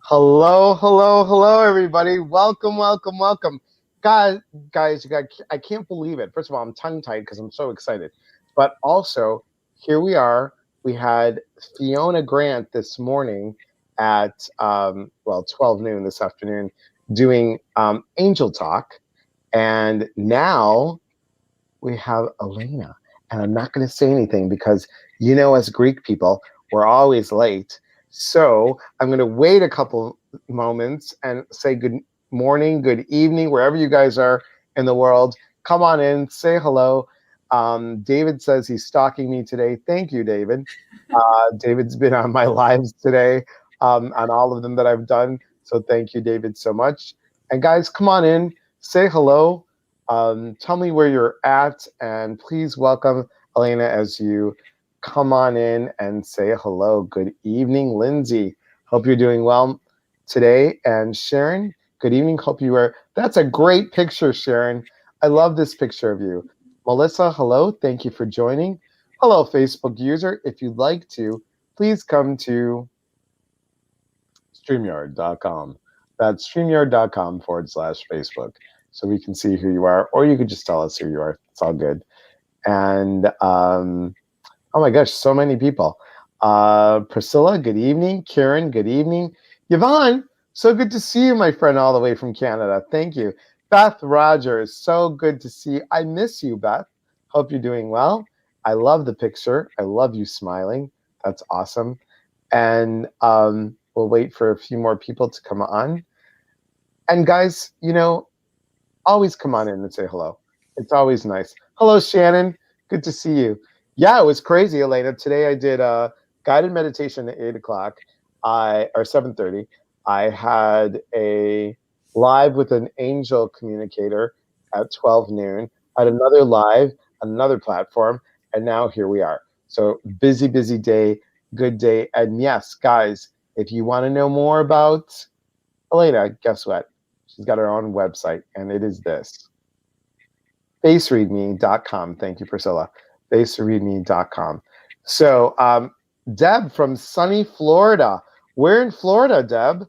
Hello, hello, hello, everybody. Welcome, welcome, welcome. Guys, I can't believe it. First of all, I'm tongue-tied because I'm so excited. But also, here we are. We had Fiona Grant this morning at, 12 noon this afternoon doing Angel Talk. And now we have Elena. And I'm not going to say anything because, as Greek people, we're always late. So I'm going to wait a couple moments and say good morning, good evening, wherever you guys are in the world. Come on in, say hello. David says he's stalking me today. Thank you, David. David's been on my lives today, on all of them that I've done. So thank you, David, so much. And guys, come on in, say hello. Tell me where you're at, and please welcome Elena as you come on in and say hello. Good evening, Lindsay. Hope you're doing well today. And Sharon, good evening. Hope you are. That's a great picture, Sharon. I love this picture of you. Melissa, hello. Thank you for joining. Hello, Facebook user. If you'd like to, please come to StreamYard.com. That's StreamYard.com/Facebook. So we can see who you are, or you could just tell us who you are. It's all good. And oh my gosh, so many people. Priscilla, good evening. Karen, good evening. Yvonne, so good to see you, my friend, all the way from Canada. Thank you. Beth Rogers, so good to see you. I miss you, Beth. Hope you're doing well. I love the picture. I love you smiling. That's awesome. And we'll wait for a few more people to come on. And guys, always come on in and say hello. It's always nice. Hello, Shannon. Good to see you. Yeah, it was crazy, Elena. Today I did a guided meditation at 8 o'clock, or 7:30. I had a live with an angel communicator at 12 noon. I had another live, another platform, and now here we are. So busy, busy day, good day. And yes, guys, if you want to know more about Elena, guess what? She's got her own website, and it is this: facereadme.com. Thank you, Priscilla. Facereadme.com. So, Deb from sunny Florida. Where in Florida, Deb?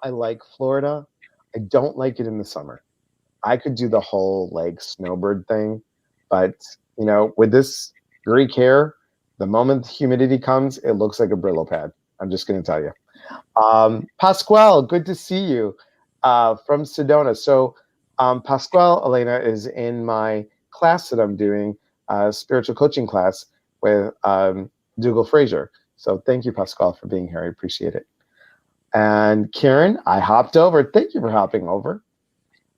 I like Florida. I don't like it in the summer. I could do the whole like snowbird thing, but with this Greek hair, the moment the humidity comes, it looks like a Brillo pad. I'm just going to tell you. Pasquale, good to see you from Sedona. So Pasquale, Elena, is in my class that I'm doing, spiritual coaching class with Dougal Fraser. So thank you, Pasquale, for being here. I appreciate it. And Karen, I hopped over. Thank you for hopping over.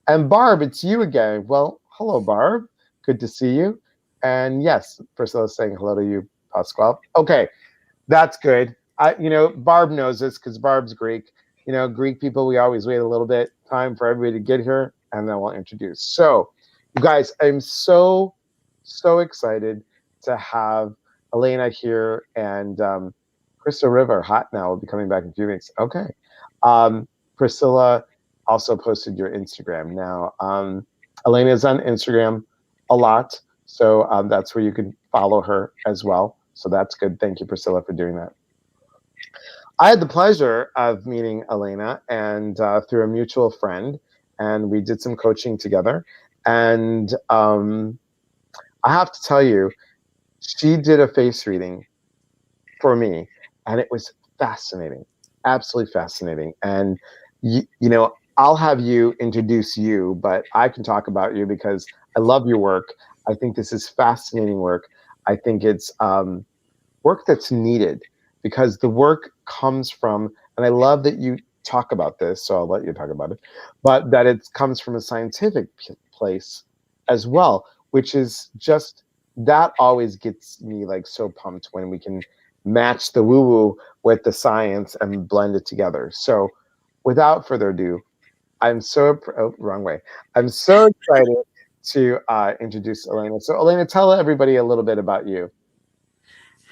And Barb, it's you again. Well, hello, Barb. Good to see you. And yes, Priscilla's saying hello to you, Pasquale. Okay, that's good. Barb knows this because Barb's Greek. Greek people, we always wait a little bit time for everybody to get here, and then we'll introduce. So, you guys, I'm so excited to have Elena here, and Krista River, hot now, will be coming back in a few weeks. Okay. Priscilla also posted your Instagram. Now, Elena is on Instagram a lot, so that's where you can follow her as well. So that's good. Thank you, Priscilla, for doing that. I had the pleasure of meeting Elena and through a mutual friend, and we did some coaching together. And I have to tell you, she did a face reading for me, and it was fascinating, absolutely fascinating. And I'll have you introduce you, but I can talk about you because I love your work. I think this is fascinating work. I think it's work that's needed because the work comes from, and I love that you talk about this, so I'll let you talk about it, but that it comes from a scientific place as well, which is just, that always gets me like so pumped when we can match the woo-woo with the science and blend it together. So without further ado, wrong way. I'm so excited to introduce Elena. So Elena, tell everybody a little bit about you.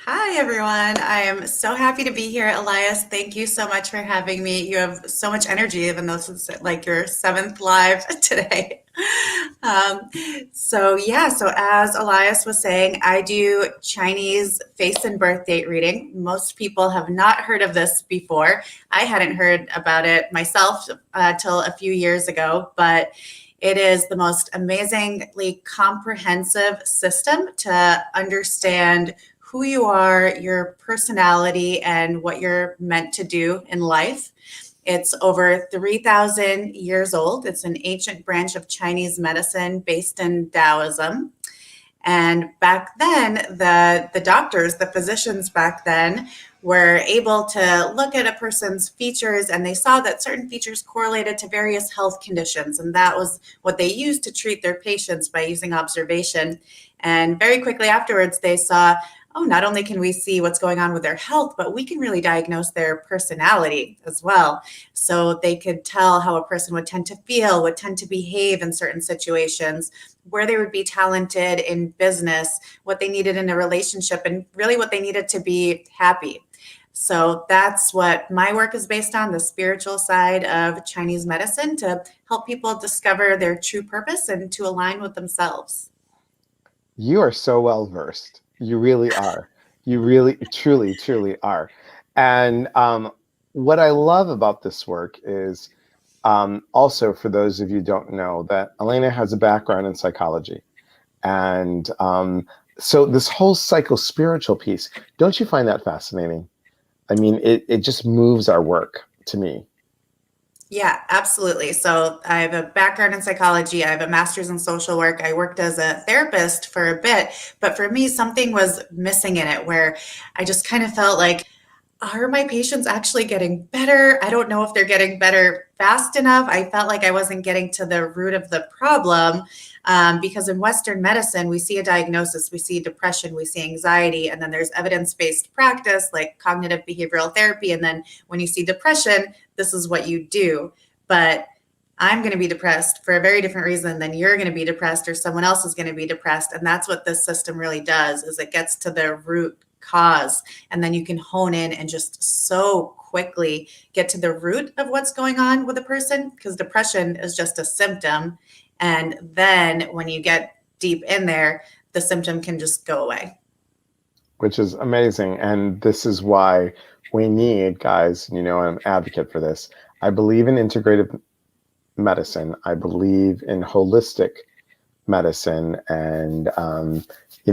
Hi, everyone. I am so happy to be here, Elias. Thank you so much for having me. You have so much energy, even though it's like your seventh live today. Um, so as Elias was saying, I do Chinese face and birth date reading. Most people have not heard of this before. I hadn't heard about it myself till a few years ago, but it is the most amazingly comprehensive system to understand who you are, your personality, and what you're meant to do in life. It's over 3,000 years old. It's an ancient branch of Chinese medicine based in Taoism. And back then, the doctors, the physicians back then, were able to look at a person's features and they saw that certain features correlated to various health conditions. And that was what they used to treat their patients by using observation. And very quickly afterwards, they saw, oh, not only can we see what's going on with their health, but we can really diagnose their personality as well. So they could tell how a person would tend to feel, would tend to behave in certain situations, where they would be talented in business, what they needed in a relationship, and really what they needed to be happy. So that's what my work is based on, the spiritual side of Chinese medicine, to help people discover their true purpose and to align with themselves. You are so well versed. You really are. You really, truly, truly are. And what I love about this work is also, for those of you who don't know, that Elena has a background in psychology. And so this whole psycho-spiritual piece, don't you find that fascinating? I mean, it just moves our work to me. Yeah, absolutely. So I have a background in psychology. I have a master's in social work. I worked as a therapist for a bit, but for me, something was missing in it where I just kind of felt like, are my patients actually getting better? I don't know if they're getting better fast enough. I felt like I wasn't getting to the root of the problem, because in Western medicine, we see a diagnosis, we see depression, we see anxiety, and then there's evidence based practice like cognitive behavioral therapy. And then when you see depression, this is what you do. But I'm going to be depressed for a very different reason than you're going to be depressed or someone else is going to be depressed. And that's what this system really does, is it gets to the root cause, and then you can hone in and just so quickly get to the root of what's going on with a person, because depression is just a symptom, and then when you get deep in there, the symptom can just go away. Which is amazing. And this is why we need, guys, I'm an advocate for this. I believe in integrative medicine. I believe in holistic medicine. And,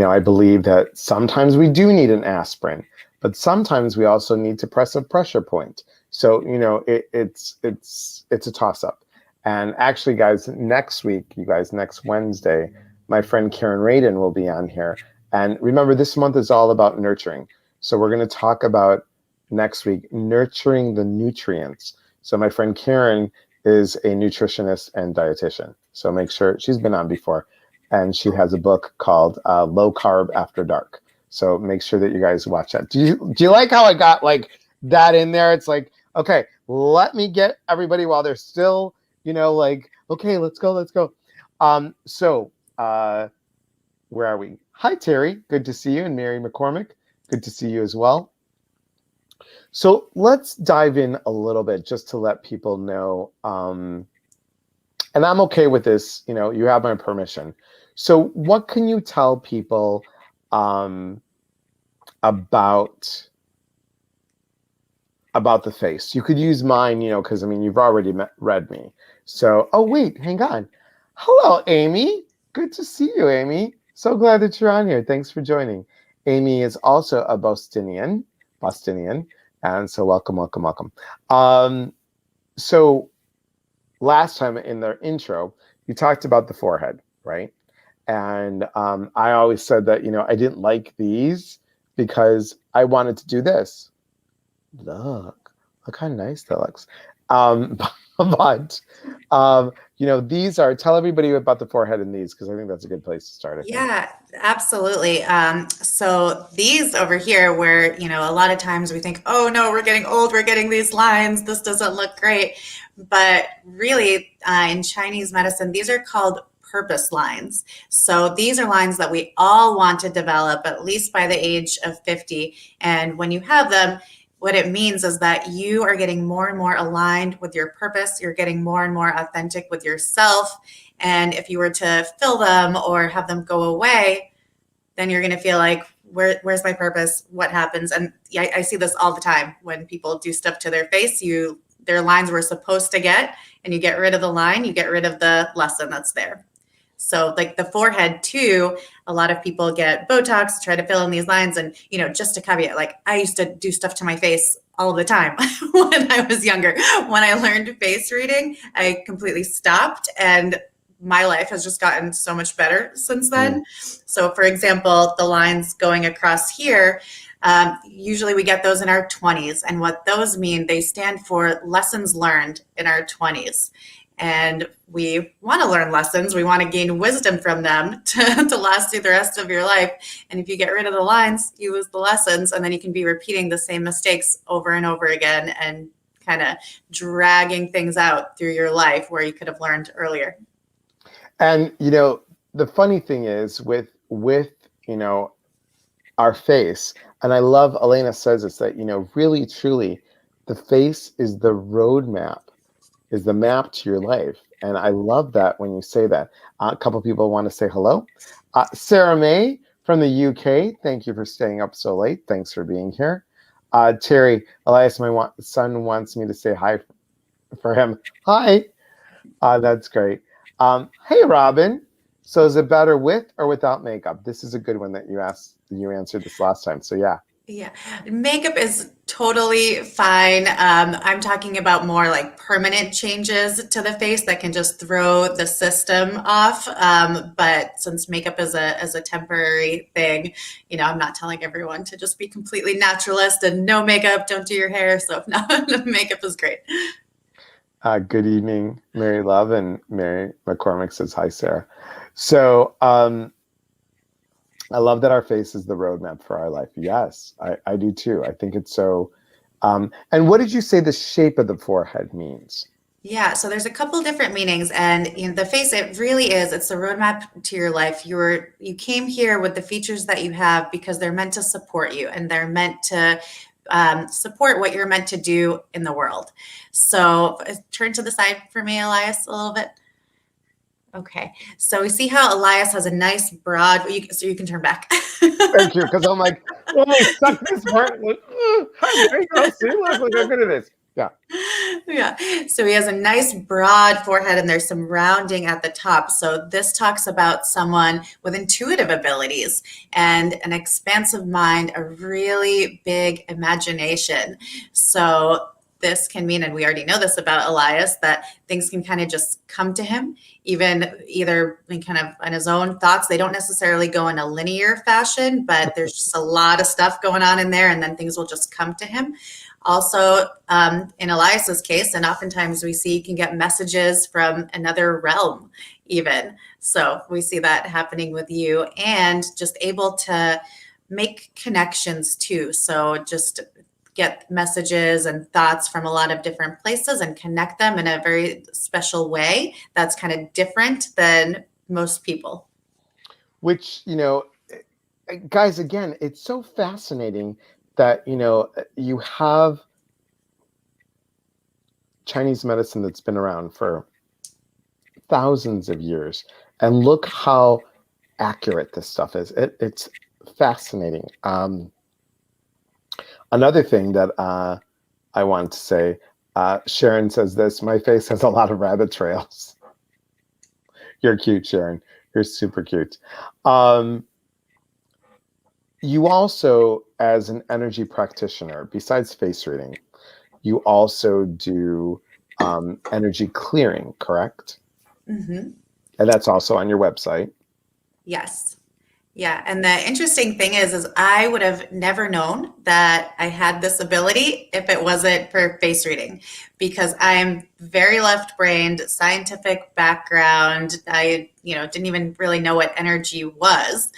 I believe that sometimes we do need an aspirin, but sometimes we also need to press a pressure point. So, it's a toss up. And actually, guys, next week, next Wednesday, my friend Karen Radin will be on here. And remember, this month is all about nurturing. So we're going to talk about next week, nurturing the nutrients. So my friend Karen is a nutritionist and dietitian. So make sure, she's been on before, and she has a book called Low Carb After Dark. So make sure that you guys watch that. Do you like how I got like that in there? It's like, okay, let me get everybody while they're still, like, okay, let's go, let's go. So where are we? Hi, Terry. Good to see you. And Mary McCormick, good to see you as well. So let's dive in a little bit just to let people know. And I'm okay with this. You have my permission. So what can you tell people about the face? You could use mine, because you've already read me. So, oh wait, hang on. Hello, Amy. Good to see you, Amy. So glad that you're on here. Thanks for joining. Amy is also a Bostonian, and so welcome, welcome, welcome. So last time in the intro, you talked about the forehead, right? And I always said that, I didn't like these because I wanted to do this. Look how nice that looks. Um, but, these are, tell everybody about the forehead in these, because I think that's a good place to start, I think. Yeah, absolutely. So these over here, where, a lot of times we think, oh no, we're getting old, we're getting these lines, this doesn't look great. But really, in Chinese medicine, these are called purpose lines. So these are lines that we all want to develop at least by the age of 50. And when you have them, what it means is that you are getting more and more aligned with your purpose. You're getting more and more authentic with yourself. And if you were to fill them or have them go away, then you're going to feel like, where's my purpose? What happens? And I see this all the time when people do stuff to their face. Their lines were supposed to get, and you get rid of the line, you get rid of the lesson that's there. So like the forehead too, a lot of people get Botox, try to fill in these lines. And, just a caveat, like I used to do stuff to my face all the time when I was younger. When I learned face reading, I completely stopped, and my life has just gotten so much better since then. So for example, the lines going across here, usually we get those in our 20s. And what those mean, they stand for lessons learned in our 20s. And we want to learn lessons. We want to gain wisdom from them to last through the rest of your life. And if you get rid of the lines, you lose the lessons. And then you can be repeating the same mistakes over and over again and kind of dragging things out through your life where you could have learned earlier. And the funny thing is with our face, and I love Elena says this, that really truly the face is the roadmap, is the map to your life. And I love that when you say that. A couple people want to say hello. Sarah May from the UK, thank you for staying up so late. Thanks for being here. Terry, Elias, my son wants me to say hi for him. Hi. That's great. Hey, Robin. So is it better with or without makeup? This is a good one that you answered this last time. So yeah. Yeah, makeup is totally fine. I'm talking about more like permanent changes to the face that can just throw the system off. But since makeup is a temporary thing, I'm not telling everyone to just be completely naturalist and no makeup, don't do your hair. So no, makeup is great. Good evening, Mary Love, and Mary McCormick says hi, Sarah. So I love that our face is the roadmap for our life. Yes, I do too. I think it's so. And what did you say the shape of the forehead means? Yeah, so there's a couple different meanings, and the face, it really is. It's the roadmap to your life. You came here with the features that you have because they're meant to support you, and they're meant to support what you're meant to do in the world. So turn to the side for me, Elias, a little bit. Okay, so we see how Elias has a nice broad, so you can turn back. Thank you, because I'm like, well, I suck this part. Like, hi, there you go. See, look how good it is. Yeah. Yeah. So he has a nice broad forehead and there's some rounding at the top. So this talks about someone with intuitive abilities and an expansive mind, a really big imagination. So this can mean, and we already know this about Elias, that things can kind of just come to him, either kind of on his own thoughts. They don't necessarily go in a linear fashion, but there's just a lot of stuff going on in there, and then things will just come to him. Also, in Elias's case, and oftentimes we see you can get messages from another realm even. So we see that happening with you, and just able to make connections too. So just get messages and thoughts from a lot of different places and connect them in a very special way that's kind of different than most people. Which, guys, again, it's so fascinating that, you have Chinese medicine that's been around for thousands of years, and look how accurate this stuff is. It's fascinating. Another thing that I want to say, Sharon says this, my face has a lot of rabbit trails. You're cute, Sharon. You're super cute. You also, as an energy practitioner, besides face reading, you also do energy clearing, correct? Mm-hmm. And that's also on your website. Yes. Yeah, and the interesting thing is I would have never known that I had this ability if it wasn't for face reading, because I'm very left-brained, scientific background. Didn't even really know what energy was,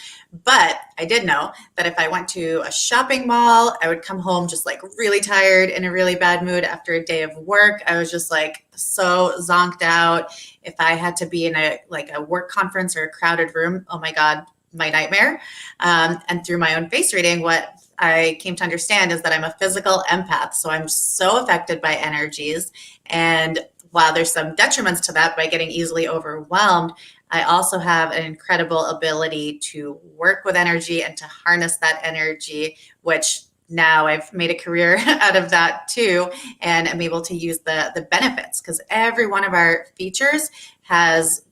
but I did know that if I went to a shopping mall, I would come home just like really tired, in a really bad mood after a day of work. I was just like so zonked out. If I had to be in a work conference or a crowded room, oh my God, my nightmare. And through my own face reading, what I came to understand is that I'm a physical empath. So I'm so affected by energies. And while there's some detriments to that by getting easily overwhelmed, I also have an incredible ability to work with energy and to harness that energy, which now I've made a career out of that too, and I'm able to use the benefits, because every one of our features has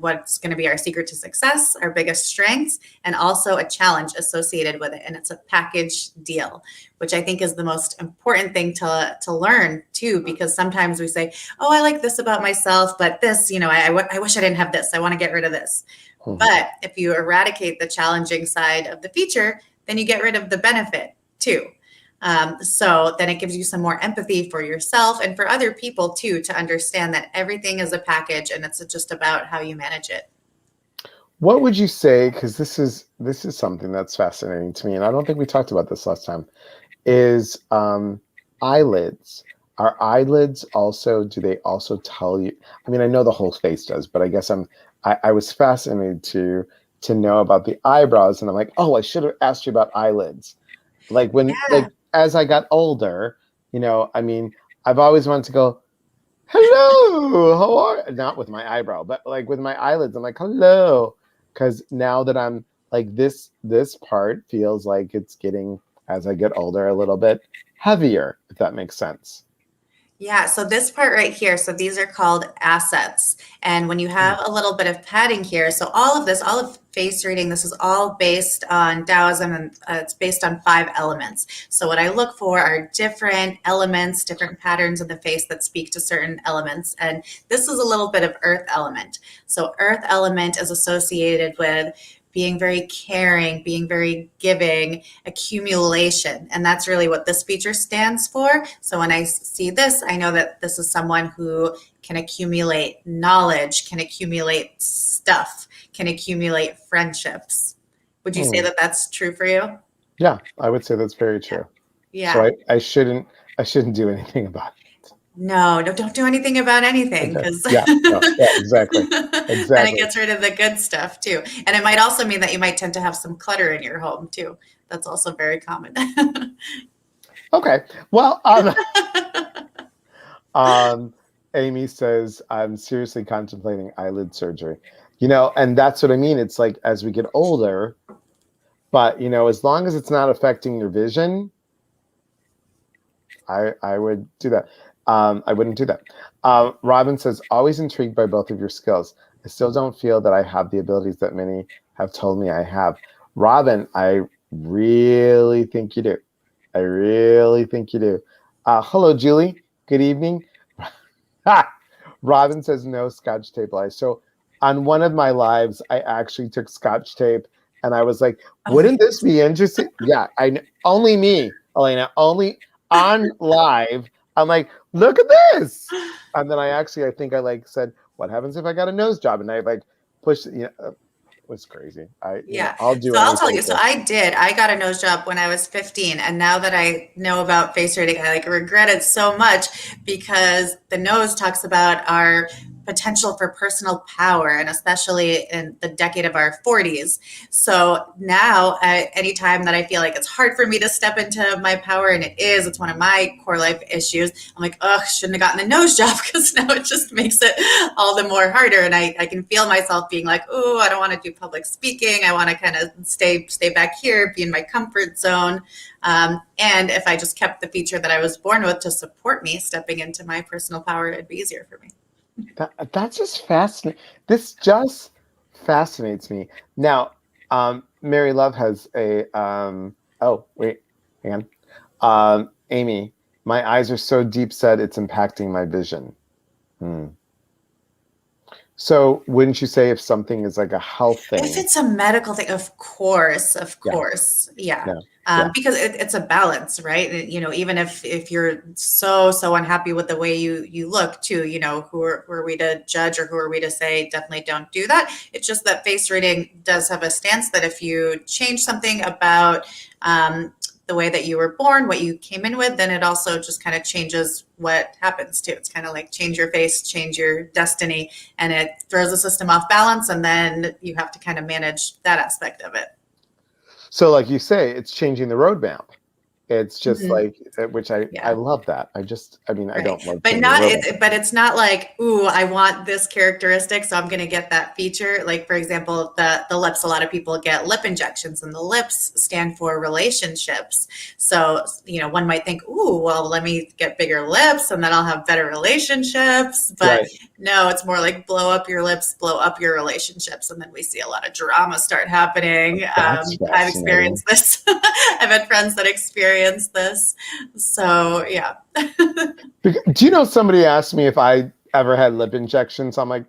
what's going to be our secret to success, our biggest strengths, and also a challenge associated with it. And it's a package deal, which I think is the most important thing to learn too, because sometimes we say, oh, I like this about myself, but this, I wish I didn't have this. I want to get rid of this. Mhm. But if you eradicate the challenging side of the feature, then you get rid of the benefit too. So then it gives you some more empathy for yourself and for other people too, to understand that everything is a package and it's just about how you manage it. What would you say, because this is something that's fascinating to me, and I don't think we talked about this last time, is eyelids. Are eyelids also, do they also tell you? I mean, I know the whole face does, but I guess I was fascinated to know about the eyebrows, and I'm like, oh, I should have asked you about eyelids. Like Yeah. as I got older, I mean, I've always wanted to go, hello, how are you? Not with my eyebrow, but like with my eyelids. I'm like, hello. Because now that I'm like this part feels like it's getting, as I get older, a little bit heavier, if that makes sense. Yeah, so this part right here, so these are called assets. And when you Hmm. have a little bit of padding here, so all of this, all of face reading, this is all based on Taoism, and it's based on 5 elements. So what I look for are different elements, different patterns in the face that speak to certain elements. And this is a little bit of earth element. So earth element is associated with being very caring, being very giving, accumulation. And that's really what this feature stands for. So when I see this, I know that this is someone who can accumulate knowledge, can accumulate stuff, can accumulate friendships. Would you say Hmm. that that's true for you? Yeah, I would say that's very true. So Yeah. I shouldn't do anything about No, don't do anything about it. anything, Okay. because Yeah. No. Yeah. Exactly. then it Exactly. gets rid of the good stuff too. And it might also mean that you might tend to have some clutter in your home too. That's also very common. Okay. Well, Um, Amy says, I'm seriously contemplating eyelid surgery. And that's what I mean. It's like as we get older, but as long as it's not affecting your vision, I would do that. I wouldn't do that. Robin says, always intrigued by both of your skills. I still don't feel that I have the abilities that many have told me I have. Robin, I really think you do. I really think you do. Hello, Julie. Good evening. Ha! Robin says no scotch tape lies. So on one of my lives, I actually took scotch tape and I was like, Oh my wouldn't this be interesting? Yeah, only me, Elena, only on live. I'm like, look at this. And then I think I like said, what happens if I got a nose job? And I like pushed, it was crazy. Yeah. I'll do So I'll tell anything you. So to, I got a nose job when I was 15. And now that I know about face reading, I like regret it so much, because the nose talks about our potential for personal power, and especially in the decade of our 40s. So now, anytime that I feel like it's hard for me to step into my power, and it's one of my core life issues, I'm like, oh, shouldn't have gotten a nose job, because now it just makes it all the more harder. And I can feel myself being like, oh, I don't want to do public speaking. I want to kind of stay back here, be in my comfort zone. And if I just kept the feature that I was born with to support me stepping into my personal power, it'd be easier for me. that's just fascinating. This just fascinates me. Now, Mary Love has oh, wait, hang on. Amy, my eyes are so deep set it's impacting my vision. Hmm. So wouldn't you say if something is like a health If thing? it's a medical thing, of Yeah, course, yeah. yeah, yeah, Because it's a balance, right? You know, even if you're so unhappy with the way you look, too, you know, who are we to judge, or who are we to say definitely don't do that? It's just that face reading does have a stance that if you change something about the way that you were born, what you came in with, then it also just kind of changes what happens too. It's kind of like change your face, change your destiny, and it throws the system off balance, and then you have to kind of manage that aspect of it. So like you say, it's changing the roadmap. It's just Mhm. like, which I Yeah. love that. I just, I mean, I Right. don't love But changing the not roadmap. it, but it's not like, ooh, I want this characteristic, so I'm gonna get that feature. Like for example, the lips, a lot of people get lip injections, and the lips stand for relationships. So, you know, one might think, ooh, well, let me get bigger lips and then I'll have better relationships. But Right. no, it's more like blow up your lips, blow up your relationships, and then we see a lot of drama start happening. That's I've fascinating. experienced this. I've had friends that experience this. So yeah. Do you know somebody asked me if I ever had lip injections? I'm like,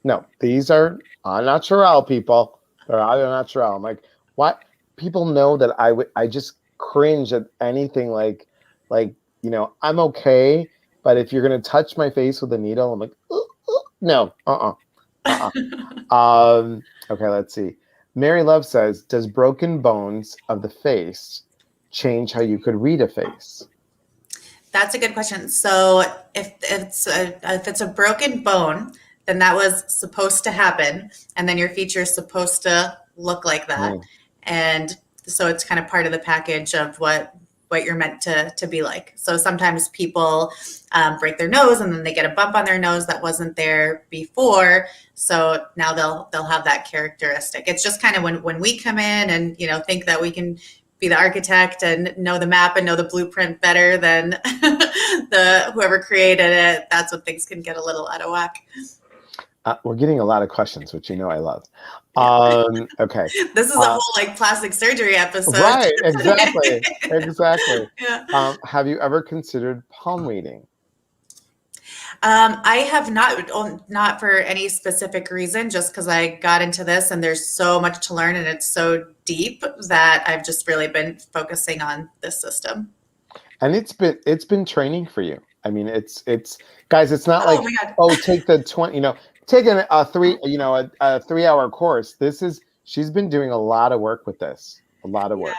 no, these are unnatural, people. They're unnatural. I'm like, what? People know that I just cringe at anything like, I'm okay, but if you're gonna touch my face with a needle, I'm like, no, okay, let's see. Mary Love says, does broken bones of the face change how you could read a face? That's a good question. So if it's a broken bone, then that was supposed to happen, and then your feature is supposed to look like that, Mm, and so it's kind of part of the package of what you're meant to be like. So sometimes people break their nose, and then they get a bump on their nose that wasn't there before. So now they'll have that characteristic. It's just kind of when we come in and think that we can be the architect and know the map and know the blueprint better than the whoever created it. That's when things can get a little out of whack. we're getting a lot of questions, which I love. Yeah, Okay. this is a Uh, whole like plastic surgery episode right, today. exactly, exactly. Yeah. Have you ever considered palm reading? I have not for any specific reason, just because I got into this and there's so much to learn and it's so deep that I've just really been focusing on this system. And it's been training for you. I mean, it's guys, it's not Oh like, my God. oh, take the 20, take a 3-hour course. This is She's been doing a lot of work with this, a lot of Yeah. work.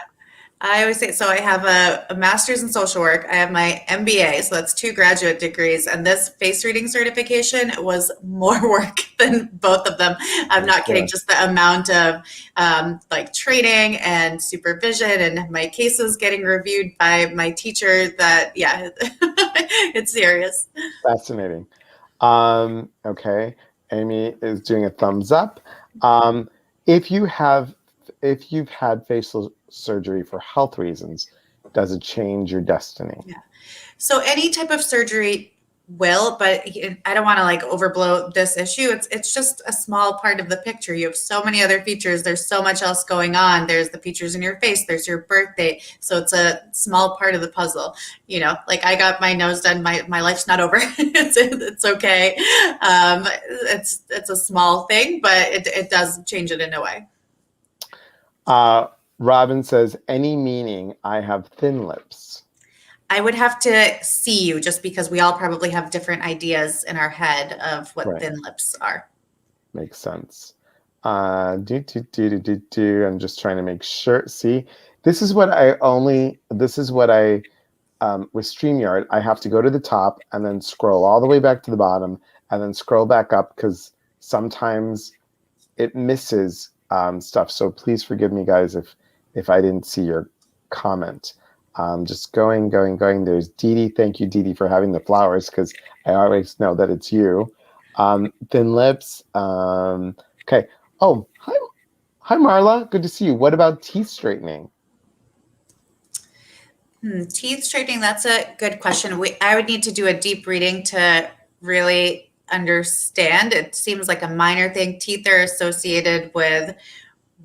I always say so. I have a master's in social work. I have my MBA, so that's two graduate degrees. And this face reading certification was more work than both of them. I'm I'm not kidding. sure. Just the amount of like training and supervision, and my cases getting reviewed by my teacher. That yeah, it's serious. Fascinating. Okay. Amy is doing a thumbs up. Um, if you have, if you've had facial surgery for health reasons, does it change your destiny? Yeah. So any type of surgery will, but I don't want to like overblow this issue. It's just a small part of the picture. You have so many other features. There's so much else going on. There's the features in your face. There's your birthday. So it's a small part of the puzzle. Like I got my nose done. My life's not over. It's okay. It's a small thing, but it does change it in a way. Uh, Robin says, any meaning I have thin lips. I would have to see you just because we all probably have different ideas in our head of what Right. thin lips are. Makes sense. I'm just trying to make sure. See, this is what I, with StreamYard, I have to go to the top and then scroll all the way back to the bottom and then scroll back up because sometimes it misses stuff. So please forgive me, guys, if I didn't see your comment. Just going. There's Dee Dee. Thank you, Dee Dee, for having the flowers because I always know that it's you. Thin lips. Okay. Oh, hi, Marla. Good to see you. What about teeth straightening? Teeth straightening, that's a good question. I would need to do a deep reading to really understand. It seems like a minor thing. Teeth are associated with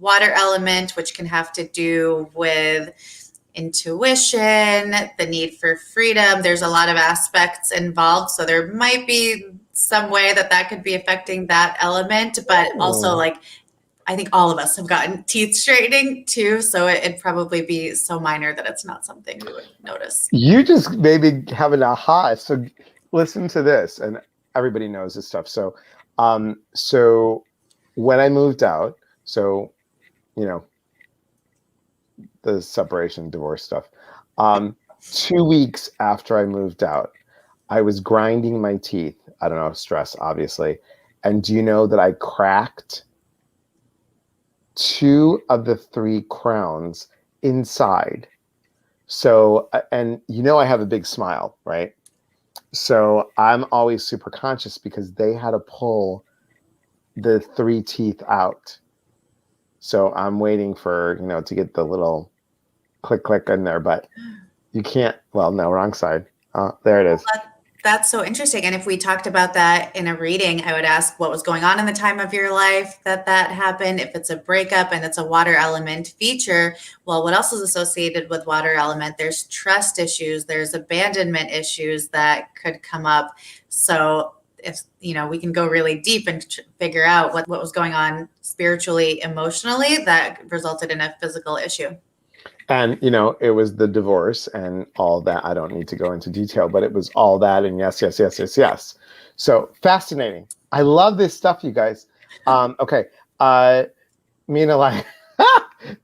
water element, which can have to do with intuition, the need for freedom. There's a lot of aspects involved. So there might be some way that that could be affecting that element, but also Oh. like I think all of us have gotten teeth straightening too, so it'd probably be so minor that it's not something we would notice. You just maybe have an aha. So listen to this, and everybody knows this stuff. So when I moved out, so you know, the separation, divorce stuff. Um, 2 weeks after I moved out, I was grinding my teeth. I don't know, stress, obviously. And do you know that I cracked two of the three crowns inside? So, and you know, I have a big smile, right? So I'm always super conscious because they had to pull the three teeth out. So I'm waiting for, to get the little click click in there, but you can't. Well, no, wrong side. There it is. That's so interesting. And if we talked about that in a reading, I would ask what was going on in the time of your life that that happened. If it's a breakup and it's a water element feature, well, what else is associated with water element? There's trust issues, there's abandonment issues that could come up. So if, we can go really deep and figure out what was going on spiritually, emotionally that resulted in a physical issue. And, it was the divorce and all that. I don't need to go into detail, but it was all that. And yes, yes, yes, yes, yes. So fascinating. I love this stuff, you guys. Okay. Me and Elias,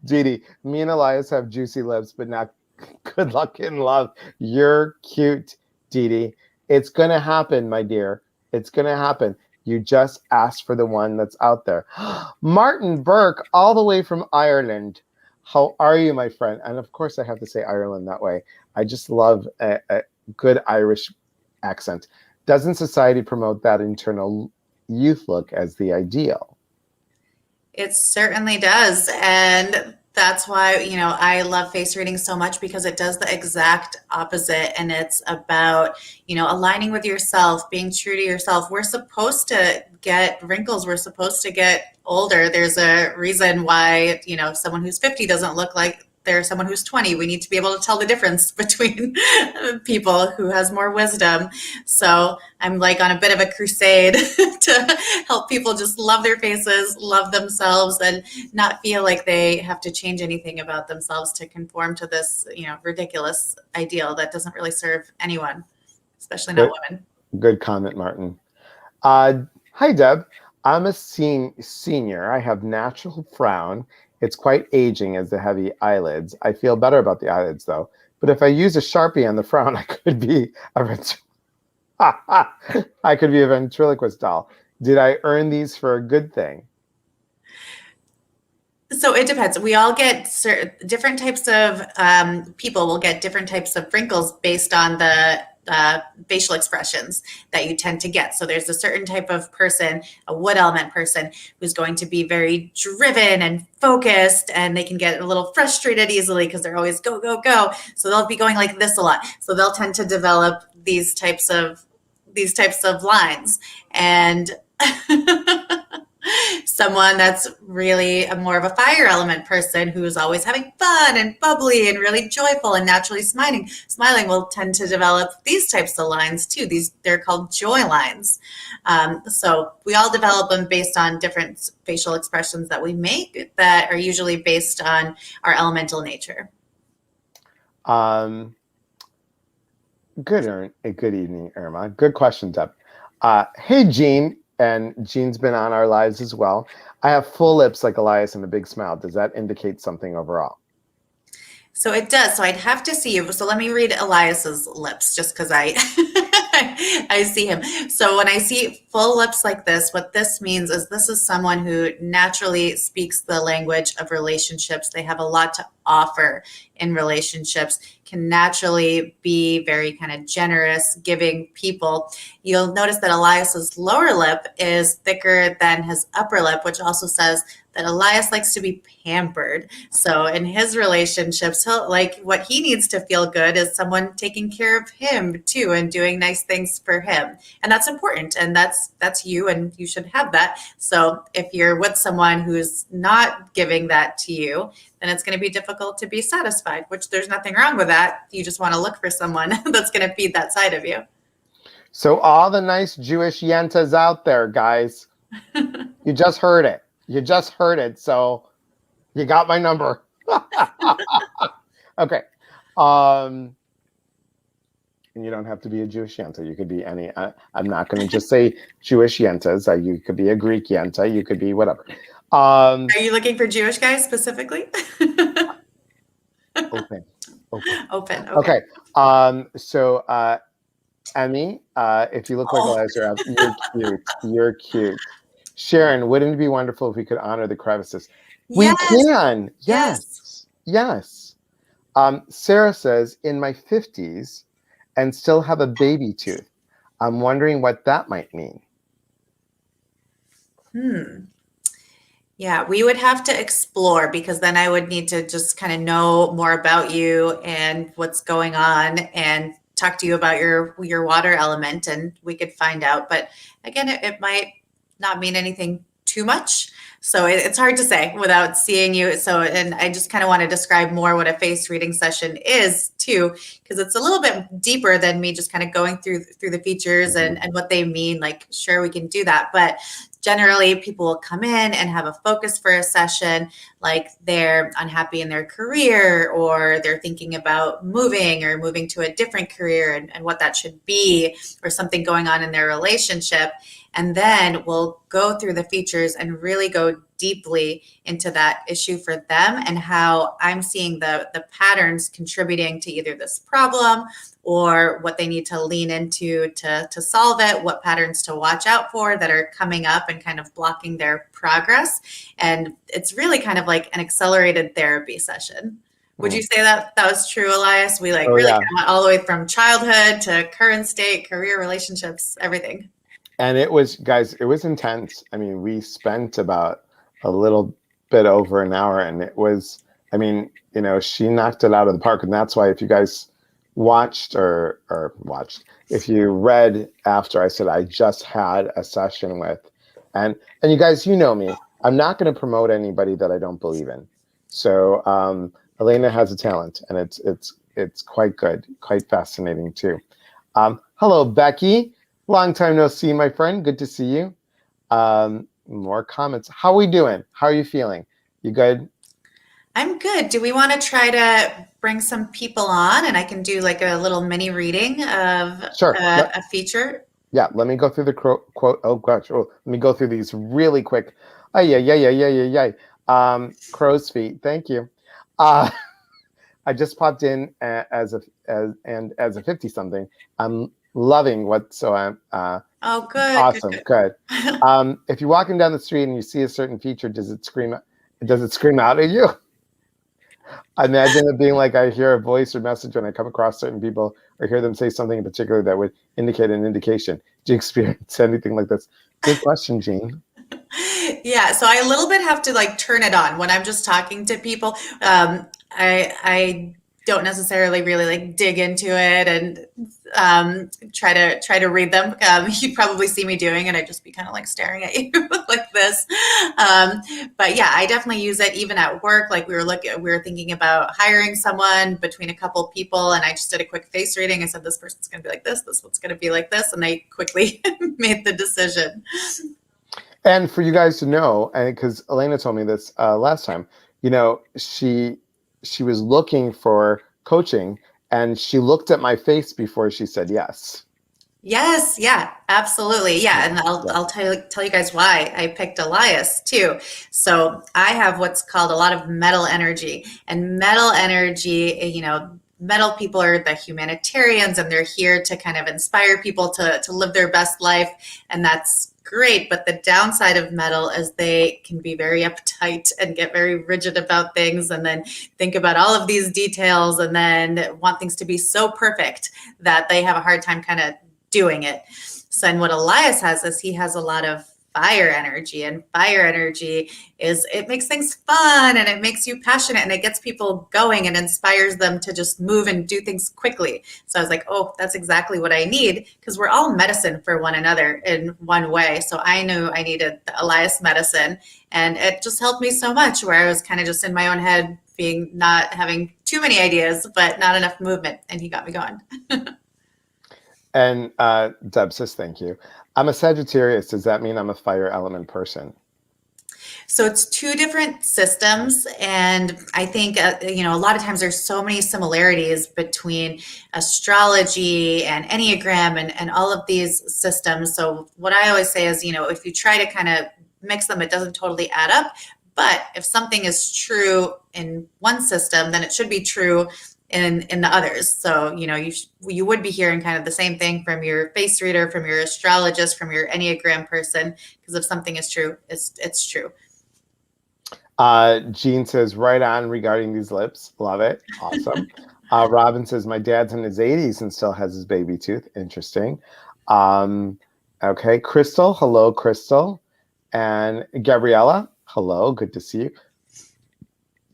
Dee me and Elias have juicy lips, but not good luck in love. You're cute, Dee. It's going to happen, my dear. It's going to happen. You just ask for the one that's out there. Martin Burke, all the way from Ireland. How are you, my friend? And of course, I have to say Ireland that way. I just love a good Irish accent. Doesn't society promote that internal youth look as the ideal? It certainly does. And that's why, I love face reading so much because it does the exact opposite. And it's about, aligning with yourself, being true to yourself. We're supposed to get wrinkles. We're supposed to get older. There's a reason why, someone who's 50 doesn't look like they're someone who's 20. We need to be able to tell the difference between people who has more wisdom. So I'm like on a bit of a crusade to help people just love their faces, love themselves, and not feel like they have to change anything about themselves to conform to this, ridiculous ideal that doesn't really serve anyone, especially not women. Good comment, Martin. Hi, Deb. I'm a senior. I have natural frown. It's quite aging as the heavy eyelids. I feel better about the eyelids, though. But if I use a Sharpie on the frown, I could be I could be a ventriloquist doll. Did I earn these for a good thing? So it depends. We all get different types of people will get different types of wrinkles based on the facial expressions that you tend to get. So there's a certain type of person, a wood element person, who's going to be very driven and focused, and they can get a little frustrated easily because they're always go, go, go. So they'll be going like this a lot. So they'll tend to develop these types of lines. And someone that's really more of a fire element person who's always having fun and bubbly and really joyful and naturally smiling will tend to develop these types of lines too. They're called joy lines. So we all develop them based on different facial expressions that we make that are usually based on our elemental nature. Good evening, Irma. Good question, Deb. Hey, Jean. And Jean's been on our lives as well. I have full lips like Elias and a big smile. Does that indicate something overall? So it does. So I'd have to see you. So let me read Elias's lips just because I I see him. So when I see full lips like this, what this means is this is someone who naturally speaks the language of relationships. They have a lot to offer in relationships, can naturally be very kind of generous, giving people. You'll notice that Elias's lower lip is thicker than his upper lip, which also says that Elias likes to be pampered. So in his relationships, what he needs to feel good is someone taking care of him too and doing nice things for him. And that's important. And that's you, and you should have that. So if you're with someone who's not giving that to you, then it's going to be difficult to be satisfied, which there's nothing wrong with that. You just want to look for someone that's going to feed that side of you. So all the nice Jewish yentas out there, guys, you just heard it. You just heard it. So you got my number. Okay. Um, and you don't have to be a Jewish yenta. You could be any. I'm not going to just say Jewish yentas. You could be a Greek yenta. You could be whatever. Um, Are you looking for Jewish guys specifically? open, open. Open. Okay. Okay. So Emmy, if you look like Oh, Eliza, you're cute. You're cute. Sharon, wouldn't it be wonderful if we could honor the crevices? We yes. can. Yes. Yes. Yes. Sarah says, in my 50s and still have a baby tooth. I'm wondering what that might mean. Hmm. Yeah, we would have to explore because then I would need to just kind of know more about you and what's going on and talk to you about your water element and we could find out. But again, it might not mean anything too much. So it's hard to say without seeing you. So, and I just kind of want to describe more what a face reading session is too, because it's a little bit deeper than me just kind of going through the features Mhm. and what they mean. Like, sure, we can do that, but generally people will come in and have a focus for a session, like they're unhappy in their career or they're thinking about moving or moving to a different career and what that should be, or something going on in their relationship. And then we'll go through the features and really go deeply into that issue for them and how I'm seeing the patterns contributing to either this problem or what they need to lean into to solve it, what patterns to watch out for that are coming up and kind of blocking their progress. And it's really kind of like an accelerated therapy session. Would you Mm. say that that was true, Elias? We like Oh, really yeah. kind of went all the way from childhood to current state, career, relationships, everything. And it was, guys, it was intense. I mean, we spent about a little bit over an hour, and it was, I mean, she knocked it out of the park. And that's why if you guys watched or watched, if you read after I said I just had a session with, and you guys, you know me, I'm not going to promote anybody that I don't believe in. So Elena has a talent, and it's quite good, quite fascinating too. Hello, Becky. Long time no see, my friend. Good to see you. More comments. How are we doing? How are you feeling? You good? I'm good. Do we want to try to bring some people on and I can do like a little mini reading of Sure. a feature? Yeah, let me go through the quote. Oh, gosh. Oh, let me go through these really quick. Oh, yeah, yeah, yeah, yeah, yeah, yeah. Crow's feet. Thank you. Uh, I just popped in as a 50 something. I'm loving what, so I'm Oh, good, good, awesome. Good. good. If you're walking down the street and you see a certain feature, does it scream out at you? I imagine it being like I hear a voice or message when I come across certain people or hear them say something in particular that would indicate an indication. Do you experience anything like this? Good question, Jean. Yeah, so I a little bit have to like turn it on when I'm just talking to people. I don't necessarily really like dig into it and try to read them. You'd probably see me doing it. I'd just be kind of like staring at you like this. Um, but yeah, I definitely use it even at work. Like we were thinking about hiring someone between a couple people, and I just did a quick face reading. I said this person's going to be like this one's going to be like this, and they quickly made the decision. And for you guys to know, and because Elena told me this last time, she was looking for coaching, and she looked at my face before she said yes. Yes, yeah, absolutely. Yeah, Yeah, and I'll yeah. I'll tell you guys why I picked Elias too. So I have what's called a lot of metal energy, and metal energy, metal people are the humanitarians, and they're here to kind of inspire people to live their best life, and that's great. But the downside of metal is they can be very uptight and get very rigid about things, and then think about all of these details, and then want things to be so perfect that they have a hard time kind of doing it. So, and what Elias has is he has a lot of fire energy, and fire energy is it makes things fun and it makes you passionate and it gets people going and inspires them to just move and do things quickly. So I was like, oh, that's exactly what I need because we're all medicine for one another in one way. So I knew I needed the Elias medicine, and it just helped me so much where I was kind of just in my own head being not having too many ideas but not enough movement, and he got me going. And Deb says, thank you. I'm a Sagittarius. Does that mean I'm a fire element person? So it's two different systems, and I think a lot of times there's so many similarities between astrology and Enneagram and all of these systems. So what I always say is, if you try to kind of mix them, it doesn't totally add up. But if something is true in one system, then it should be true in the others. So you would be hearing kind of the same thing from your face reader, from your astrologist, from your Enneagram person, because if something is true, it's true. Jean says, right on regarding these lips. Love it. Awesome. Robin says, my dad's in his 80s and still has his baby tooth. Interesting. Okay. Crystal. Hello, Crystal. And Gabriella. Hello. Good to see you.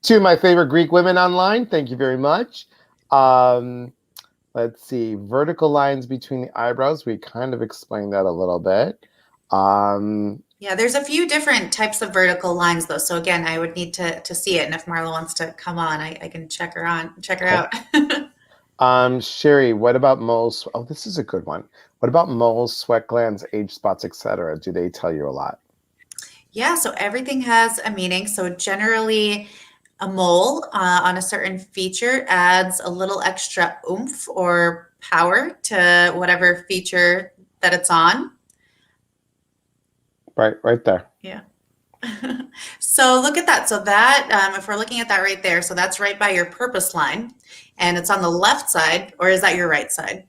Two of my favorite Greek women online. Thank you very much. Let's see. Vertical lines between the eyebrows. We kind of explained that a little bit. Yeah, there's a few different types of vertical lines though. So again, I would need to see it. And if Marla wants to come on, I can check her okay. out. Sherry, what about moles? Oh, this is a good one. What about moles, sweat glands, age spots, etc.? Do they tell you a lot? Yeah, so everything has a meaning. So generally, a mole on a certain feature adds a little extra oomph or power to whatever feature that it's on. Right there. Yeah. So look at that. So that, if we're looking at that right there, so that's right by your purpose line, and it's on the left side, or is that your right side?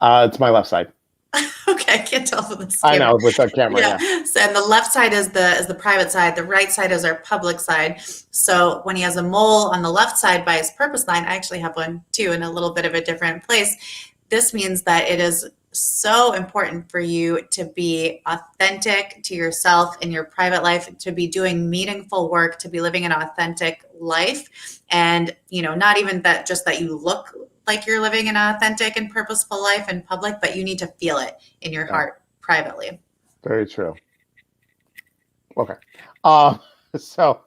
It's my left side. Okay, I can't tell from this I camera. know with the camera, Yeah. yeah. So, and the left side is the private side. The right side is our public side. So when he has a mole on the left side by his purpose line, I actually have one too in a little bit of a different place. This means that it is so important for you to be authentic to yourself in your private life, to be doing meaningful work, to be living an authentic life. And, not even that just that you look like you're living an authentic and purposeful life in public, but you need to feel it in your Yeah, heart privately. very true. Okay. Uh, so,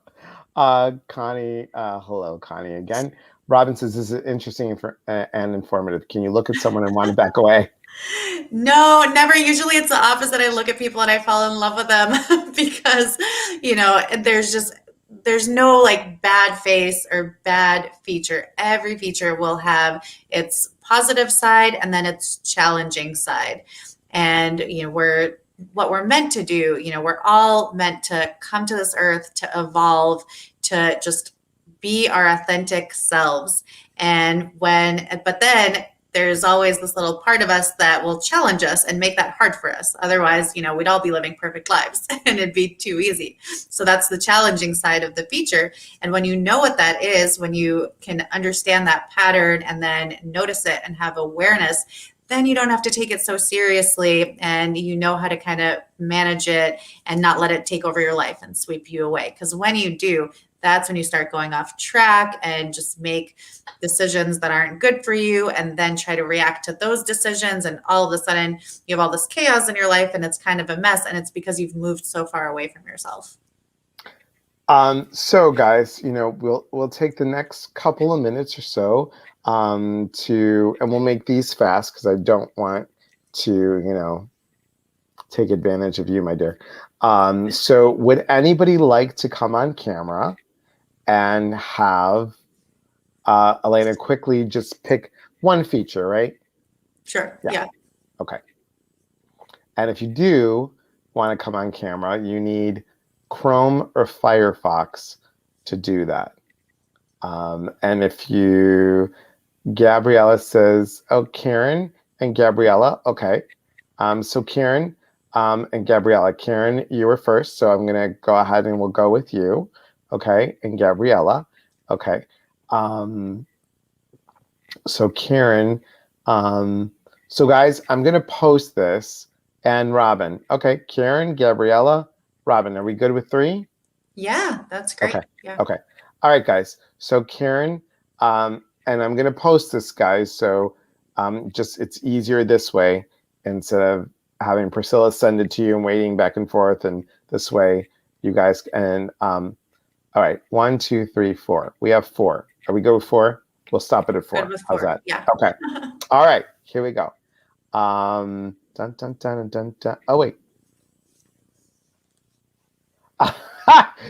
Connie, hello, Connie again. Robin says, this is interesting and informative. Can you look at someone and want to back away? No, never. Usually it's the opposite. I look at people and I fall in love with them because, there's no like bad face or bad feature. Every feature will have its positive side and then its challenging side. And, what we're meant to do, we're all meant to come to this earth to evolve, to just be our authentic selves. But then there's always this little part of us that will challenge us and make that hard for us. Otherwise, we'd all be living perfect lives and it'd be too easy. So that's the challenging side of the feature. And when you know what that is, when you can understand that pattern and then notice it and have awareness, then you don't have to take it so seriously and you know how to kind of manage it and not let it take over your life and sweep you away. Because when you do, that's when you start going off track and just make decisions that aren't good for you and then try to react to those decisions. And all of a sudden, you have all this chaos in your life and it's kind of a mess. And it's because you've moved so far away from yourself. So guys, we'll take the next couple of minutes or so and we'll make these fast because I don't want to, take advantage of you, my dear. So would anybody like to come on camera and have Elena quickly just pick one feature, right? Sure. Yeah. Okay. And if you do want to come on camera, you need Chrome or Firefox to do that. And if Gabriella says, oh, Karen and Gabriella, okay. So Karen and Gabriella. Karen, you were first, so I'm going to go ahead and we'll go with you, okay, and Gabriella, okay. So Karen, so guys, I'm going to post this, and Robin. Okay, Karen, Gabriella, Robin, are we good with 3? Yeah, that's great. Okay. Yeah. Okay. All right, guys. So Karen, and I'm going to post this, guys. So just it's easier this way instead of having Priscilla send it to you and waiting back and forth. And this way, you guys and all right, 1, 2, 3, 4. We have 4. Are we good with 4? We'll stop it at 4. Good with How's 4. that? Yeah. Okay. All right. Here we go. Dun, dun, dun, dun, dun. Oh, wait.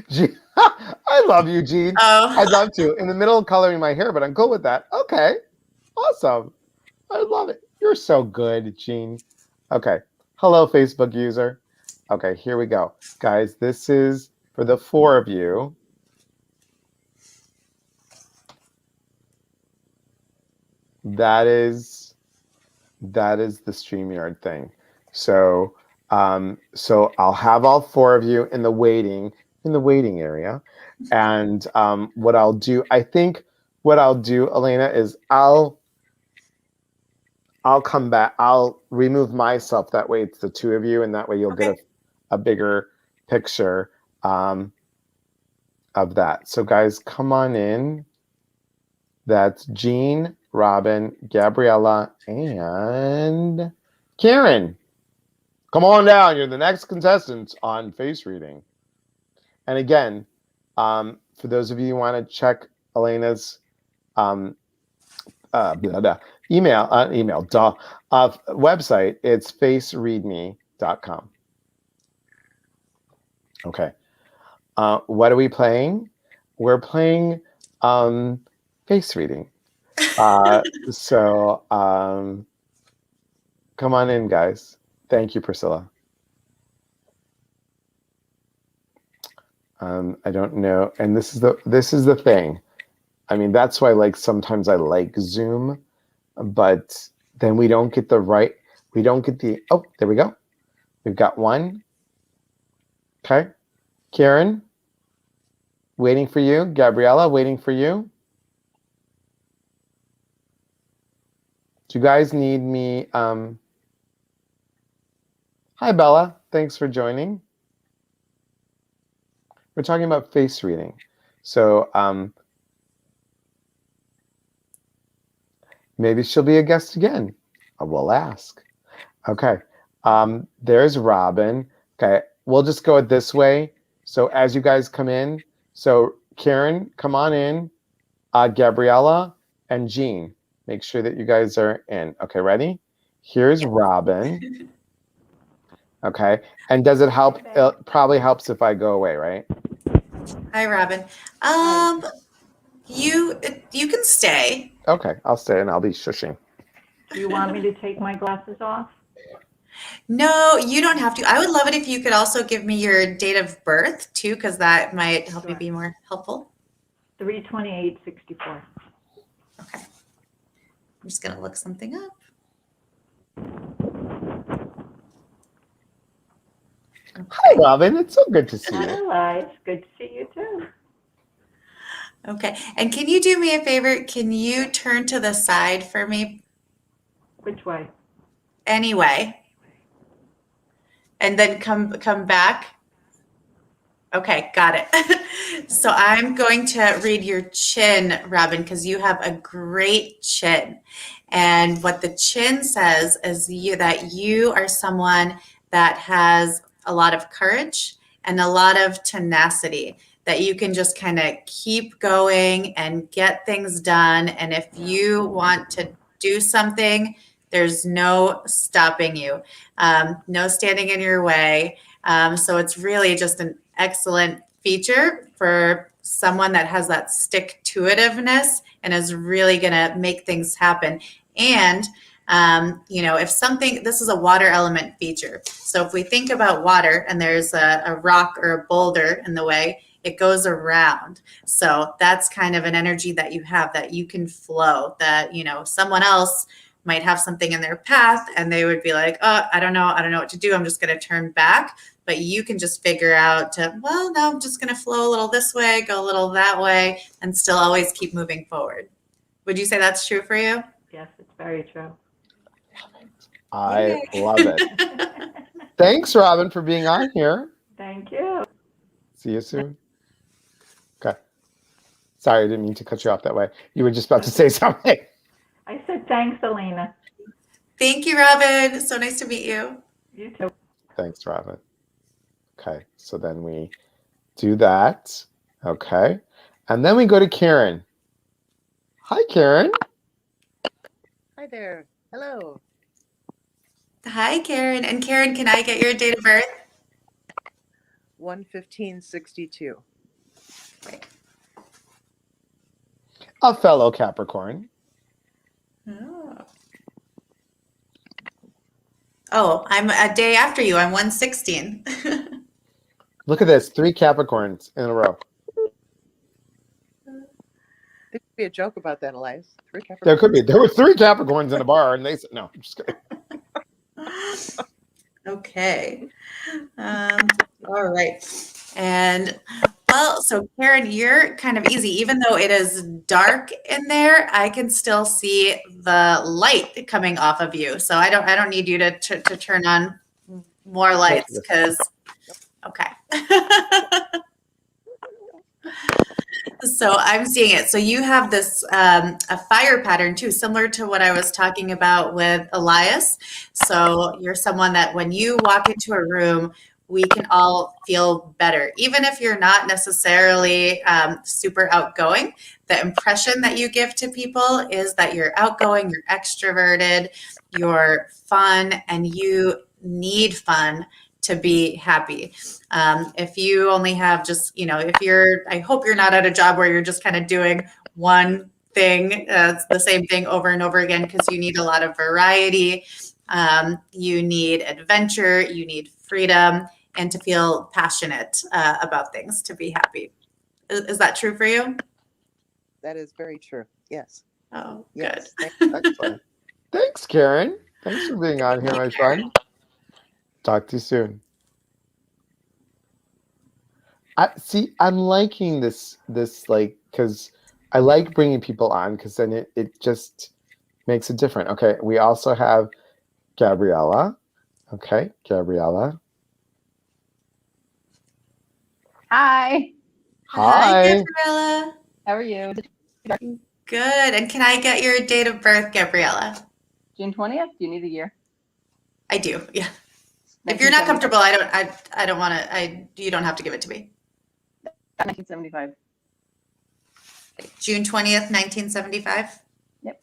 Gene, I love you, Gene. I'd Oh, love to. In the middle of coloring my hair, but I'm cool with that. Okay. Awesome. I love it. You're so good, Gene. Okay. Hello, Facebook user. Okay, here we go. Guys, this is for the four of you. That is the StreamYard thing. So so I'll have all four of you in the waiting area. And what I'll do, I think what I'll do, Elena, is I'll come back. I'll remove myself. That way it's the two of you, and that way you'll get okay. a bigger picture of that. So guys, come on in. That's Jean, Robin, Gabriella, and Karen. Come on down. You're the next contestants on face reading. And again, for those of you who want to check Elena's um, blah, blah, website, it's facereadme.com. Okay. What are we playing? We're playing face reading. So come on in, guys. Thank you, Priscilla. I don't know, and this is the thing. I mean, that's why like sometimes I like Zoom, but then we don't get the oh, there we go. We've got one. Okay. Karen, waiting for you. Gabriella, waiting for you. Do you guys need me? Hi, Bella. Thanks for joining. We're talking about face reading. So maybe she'll be a guest again. We'll ask. Okay. There's Robin. Okay. We'll just go it this way. So as you guys come in, so Karen, come on in. Gabriella and Jean, make sure that you guys are in. Okay, ready? Here's Yep. Robin. Okay. And does it help? It probably helps if I go away, right? Hi, Robin. Hi. You can stay. Okay, I'll stay and I'll be shushing. Do you want me to take my glasses off? No, you don't have to. I would love it if you could also give me your date of birth too, because that might help me Sure. be more helpful. 3/28/64. Okay. I'm just gonna look something up. Hi, Okay. Robin. It's so good to see Hi, you. Elias. Good to see you too. Okay. And can you do me a favor? Can you turn to the side for me Which way? anyway? And then come back. Okay, got it. So I'm going to read your chin, Robin, because you have a great chin. And what the chin says is that you are someone that has a lot of courage and a lot of tenacity, that you can just kind of keep going and get things done. And if you want to do something, there's no stopping you, no standing in your way. So it's really just an excellent feature for someone that has that stick to itiveness and is really going to make things happen. And if something, this is a water element feature. So if we think about water and there's a rock or a boulder in the way, it goes around. So that's kind of an energy that you have, that you can flow, that, someone else might have something in their path and they would be like, oh, I don't know what to do. I'm just going to turn back. But you can just figure out well, no, I'm just going to flow a little this way, go a little that way, and still always keep moving forward. Would you say that's true for you? Yes, it's very true. I Yay. love it. Thanks, Robin, for being on here. Thank you. See you soon. Okay. Sorry, I didn't mean to cut you off that way. You were just about to say something. I said thanks, Elena. Thank you, Robin. So nice to meet you. You too. Thanks, Robin. Okay, so then we do that. Okay. And then we go to Karen. Hi, Karen. Hi there. Hello. Hi, Karen. And Karen, can I get your date of birth? 1/15/62. Right. A fellow Capricorn. Oh, I'm a day after you. I'm 116. Look at this, 3 Capricorns in a row. There could be a joke about that, Elias. 3 Capricorns. There could be. There were 3 Capricorns in a bar, and they said, no, I'm just kidding. Okay. All right. And well, so Karen, you're kind of easy. Even though it is dark in there, I can still see the light coming off of you. So I don't need you to turn on more lights because okay. So I'm seeing it. So you have this a fire pattern too, similar to what I was talking about with Elias. So you're someone that when you walk into a room, we can all feel better, even if you're not necessarily super outgoing. The impression that you give to people is that you're outgoing, you're extroverted, you're fun, and you need fun to be happy. If you only have just, I hope you're not at a job where you're just kind of doing one thing, the same thing over and over again, because you need a lot of variety. You need adventure, you need freedom, and to feel passionate about things to be happy. Is that true for you? That is very true. Yes. Oh, Yes. good. Excellent. Thanks, Karen. Thanks for being on here, my friend. Talk to you soon. I'm liking this like, because I like bringing people on because then it just makes it different. Okay, we also have Gabriella. Okay, Gabriella. Hi. Hi. Gabriella. How are you? Good. And can I get your date of birth, Gabriella? June 20th? Do you need a year? I do. Yeah. If you're not comfortable, I don't want to. You don't have to give it to me. 1975. June 20th, 1975. Yep.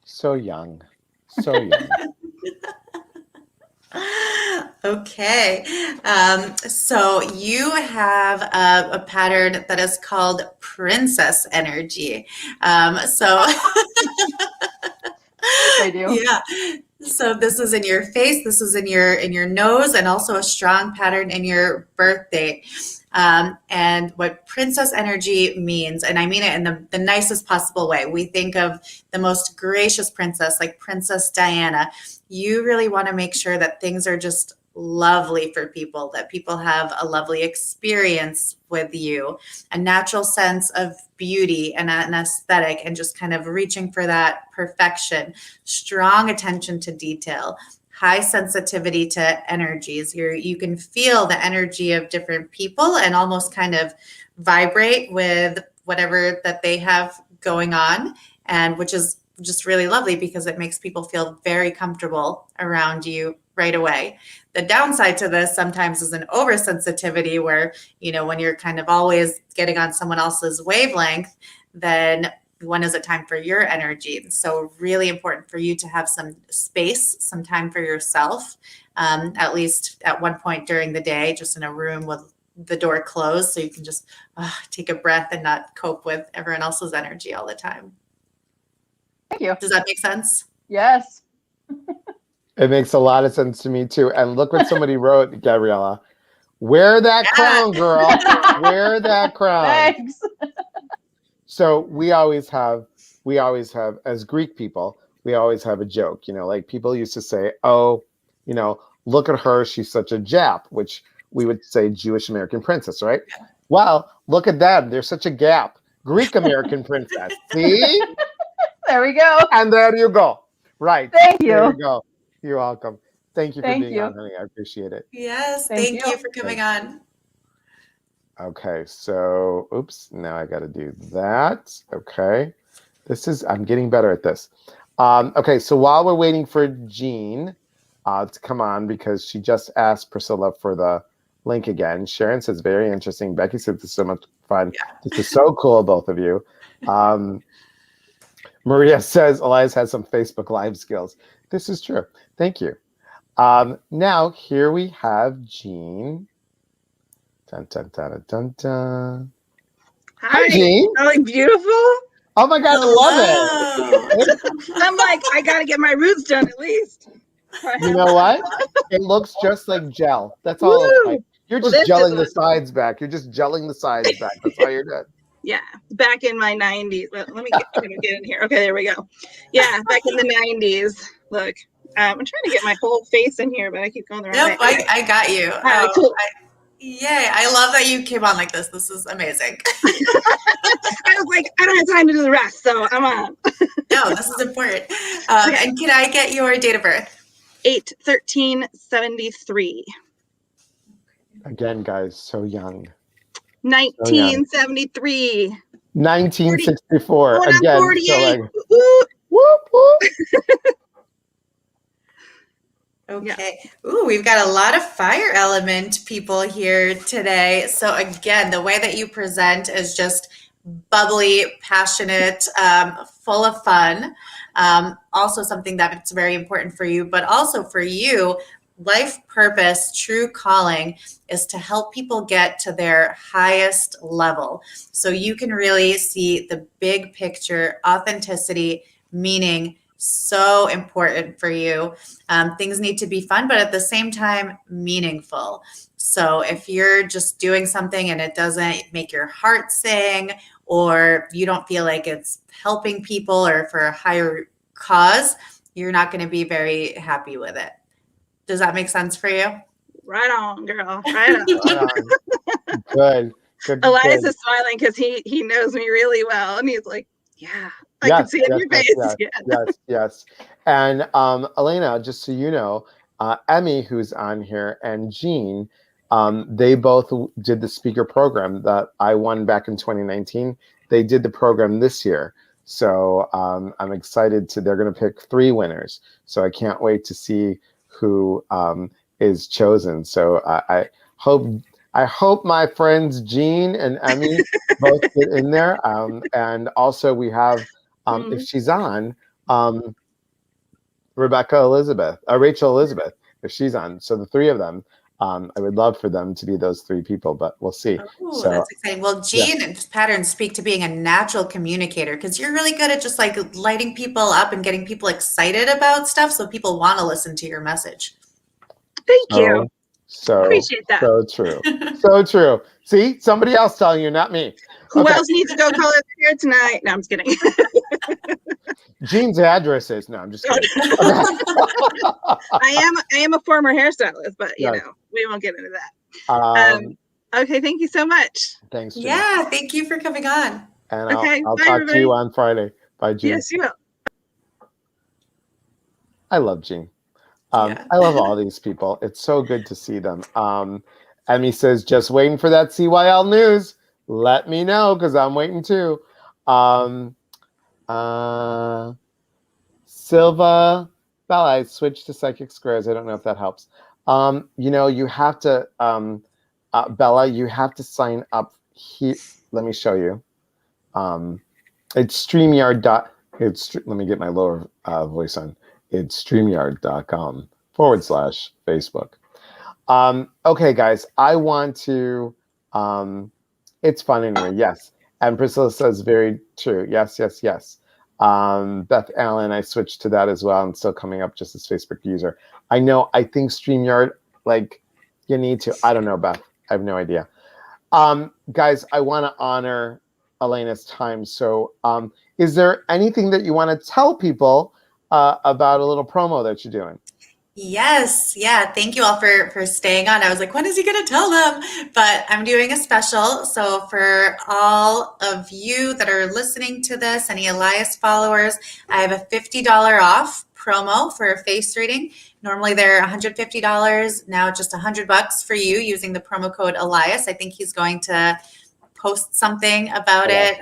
So young. So young. Okay. So you have a pattern that is called princess energy. I do. Yeah. So this is in your face, this is in your nose, and also a strong pattern in your birth date. And what princess energy means, and I mean it in the nicest possible way. We think of the most gracious princess, like Princess Diana. You really want to make sure that things are just lovely for people, that people have a lovely experience with you, a natural sense of beauty and an aesthetic, and just kind of reaching for that perfection, strong attention to detail, high sensitivity to energies. You can feel the energy of different people and almost kind of vibrate with whatever that they have going on, and which is just really lovely because it makes people feel very comfortable around you right away. The downside to this sometimes is an oversensitivity where, when you're kind of always getting on someone else's wavelength, then when is it time for your energy? So really important for you to have some space, some time for yourself, at least at one point during the day, just in a room with the door closed, so you can just take a breath and not cope with everyone else's energy all the time. Thank you. Does that make sense? Yes. It makes a lot of sense to me too. And look what somebody wrote, Gabriella. Wear that crown, girl. Wear that crown. Thanks. So we always have, as Greek people, we always have a joke, like people used to say, oh, look at her, she's such a Jap, which we would say Jewish American princess, right? Well, look at them, they're such a gap. Greek American princess. See? There we go. And there you go. Right. Thank you. There you go. You're welcome. Thank you for Thank being you. on, honey. I appreciate it. Yes, Thank thank you for coming on. Okay, so, oops, now I got to do that. Okay, I'm getting better at this. Okay, so while we're waiting for Jean to come on, because she just asked Priscilla for the link again. Sharon says, very interesting. Becky says, this is so much fun. Yeah. This is so cool, both of you. Maria says Elias has some Facebook Live skills. This is true. Thank you. Now here we have Jean. Dun, dun, dun, dun, dun, dun. Hi, Jean. I look beautiful. Oh my God, I love Hello. it. I'm like, I gotta get my roots done at least. You know what? It looks just like gel. That's all it looks like. Woo! You're Well, just this is gelling the what- sides back. You're just gelling the sides back. That's all you're doing. Yeah, back in my 90s. Let me get in here. Okay, there we go. Yeah, back in the 90s. Look, I'm trying to get my whole face in here, but I keep going the wrong Nope, way. I got you. Cool. Yay. I love that you came on like this. This is amazing. I was like, I don't have time to do the rest, so I'm on. No, this is important. And can I get your date of birth? 8/13/73. Again, guys, so young. 1973. 1964. Going on Again, 48. so like, Woo! whoop, whoop. Okay. Ooh, we've got a lot of fire element people here today. So again, the way that you present is just bubbly, passionate, full of fun. Also something that's very important for you, but also for you, life purpose, true calling is to help people get to their highest level. So you can really see the big picture, authenticity, meaning, so important for you. Things need to be fun, but at the same time, meaningful. So if you're just doing something and it doesn't make your heart sing, or you don't feel like it's helping people or for a higher cause, you're not going to be very happy with it. Does that make sense for you? Right on, girl. Right on. Good. Good. Elias good. is smiling because he knows me really well, and he's like, "Yeah, I Yes, can see it in yes, your yes, face." yes, Yeah. yes. And Elena, just so you know, Emmy, who's on here, and Jean, they both did the speaker program that I won back in 2019. They did the program this year. So I'm excited they're going to pick 3 winners. So I can't wait to see who is chosen. So I hope my friends Jean and Emmy both get in there. And also we have, if she's on, Rachel Elizabeth, if she's on. So the 3 of them, I would love for them to be those 3 people, but we'll see. Oh, So that's exciting. Well, Jean and patterns speak to being a natural communicator because you're really good at just like lighting people up and getting people excited about stuff so people want to listen to your message. Thank you. So Appreciate that. So true. So true. See, somebody else telling you, not me. Who Okay. else needs to go color their hair tonight? No, I'm just kidding. Jean's address is no, I'm just kidding. I am a former hairstylist, but you Yes. know, we won't get into that. Okay, thank you so much. Thanks, Jean. Yeah, thank you for coming on. And Okay, I'll bye, talk everybody. to you on Friday. Bye, Jean. Yes, you will. I love Jean. Yeah. I love all these people. It's so good to see them. Emmy says, just waiting for that CYL news. Let me know because I'm waiting too. Silva, Bella, I switched to Psychic Squares. I don't know if that helps. You have to, Bella, you have to sign up here. Let me show you. It's StreamYard. Let me get my lower voice on. It's StreamYard.com/Facebook. Okay, guys, I want to, it's fun anyway, yes. And Priscilla says very true. Yes, yes, yes. Beth Allen, I switched to that as well. I'm still coming up just as Facebook user. I think StreamYard, like, you need to, I don't know, Beth. I have no idea. Guys, I want to honor Elena's time. So is there anything that you want to tell people about a little promo that you're doing? Yes. Yeah. Thank you all for staying on. I was like, when is he going to tell them? But I'm doing a special. So for all of you that are listening to this, any Elias followers, I have a $50 off promo for a face reading. Normally they're $150. Now just $100 for you using the promo code Elias. I think he's going to post something about it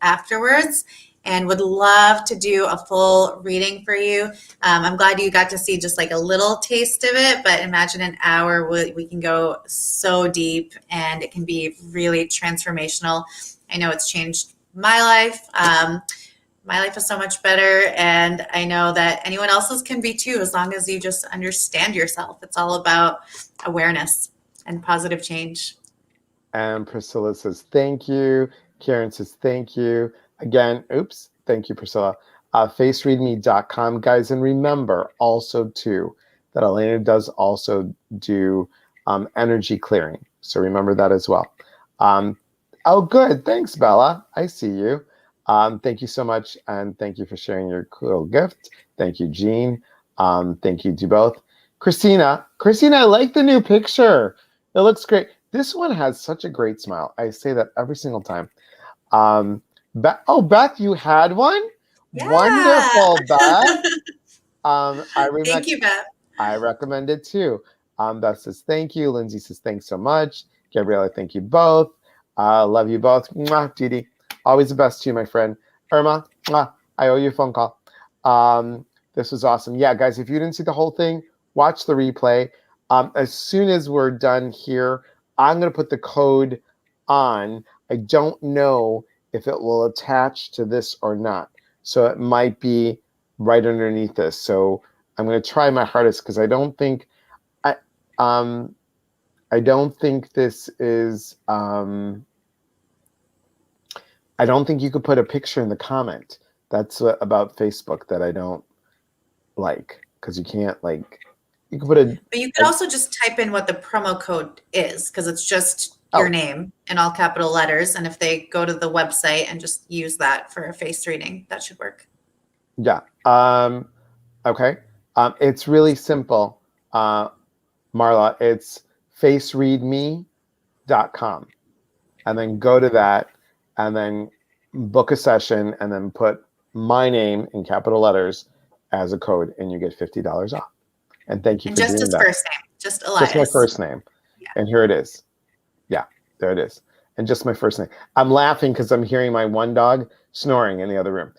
afterwards. And would love to do a full reading for you. I'm glad you got to see just like a little taste of it, but imagine an hour, we can go so deep and it can be really transformational. I know it's changed my life. my life is so much better, and I know that anyone else's can be too, as long as you just understand yourself. It's all about awareness and positive change. And Priscilla says, thank you. Karen says, thank you. Again, oops, thank you, Priscilla. Facereadme.com, guys. And remember also, too, that Elena does also do energy clearing. So remember that as well. Oh, good. Thanks, Bella. I see you. Thank you so much. And thank you for sharing your cool gift. Thank you, Jean. Thank you to both. Christina, I like the new picture. It looks great. This one has such a great smile. I say that every single time. Beth, you had one? Yeah. Wonderful, Beth. Thank you, Beth. I recommend it too. Beth says thank you. Lindsay says thanks so much. Gabriella, thank you both. Love you both. Mwah, Didi. Always the best to you, my friend. Irma, mwah, I owe you a phone call. This was awesome. Yeah, guys, if you didn't see the whole thing, watch the replay. As soon as we're done here, I'm going to put the code on. I don't know if it will attach to this or not. So it might be right underneath this. So I'm going to try my hardest because I don't think this is I don't think you could put a picture in the comment. That's about Facebook that I don't like, because you can't you can put a. But you could also just type in what the promo code is, because it's just your name in all capital letters. And if they go to the website and just use that for a face reading, that should work. Yeah. Okay. It's really simple, Marla. It's facereadme.com, and then go to that, and then book a session, and then put my name in capital letters as a code, and you get $50 off. And thank you for doing that. And just his first name, just Elias. Just my first name. Yeah. And here it is. Yeah, there it is. And just my first name. I'm laughing because I'm hearing my one dog snoring in the other room.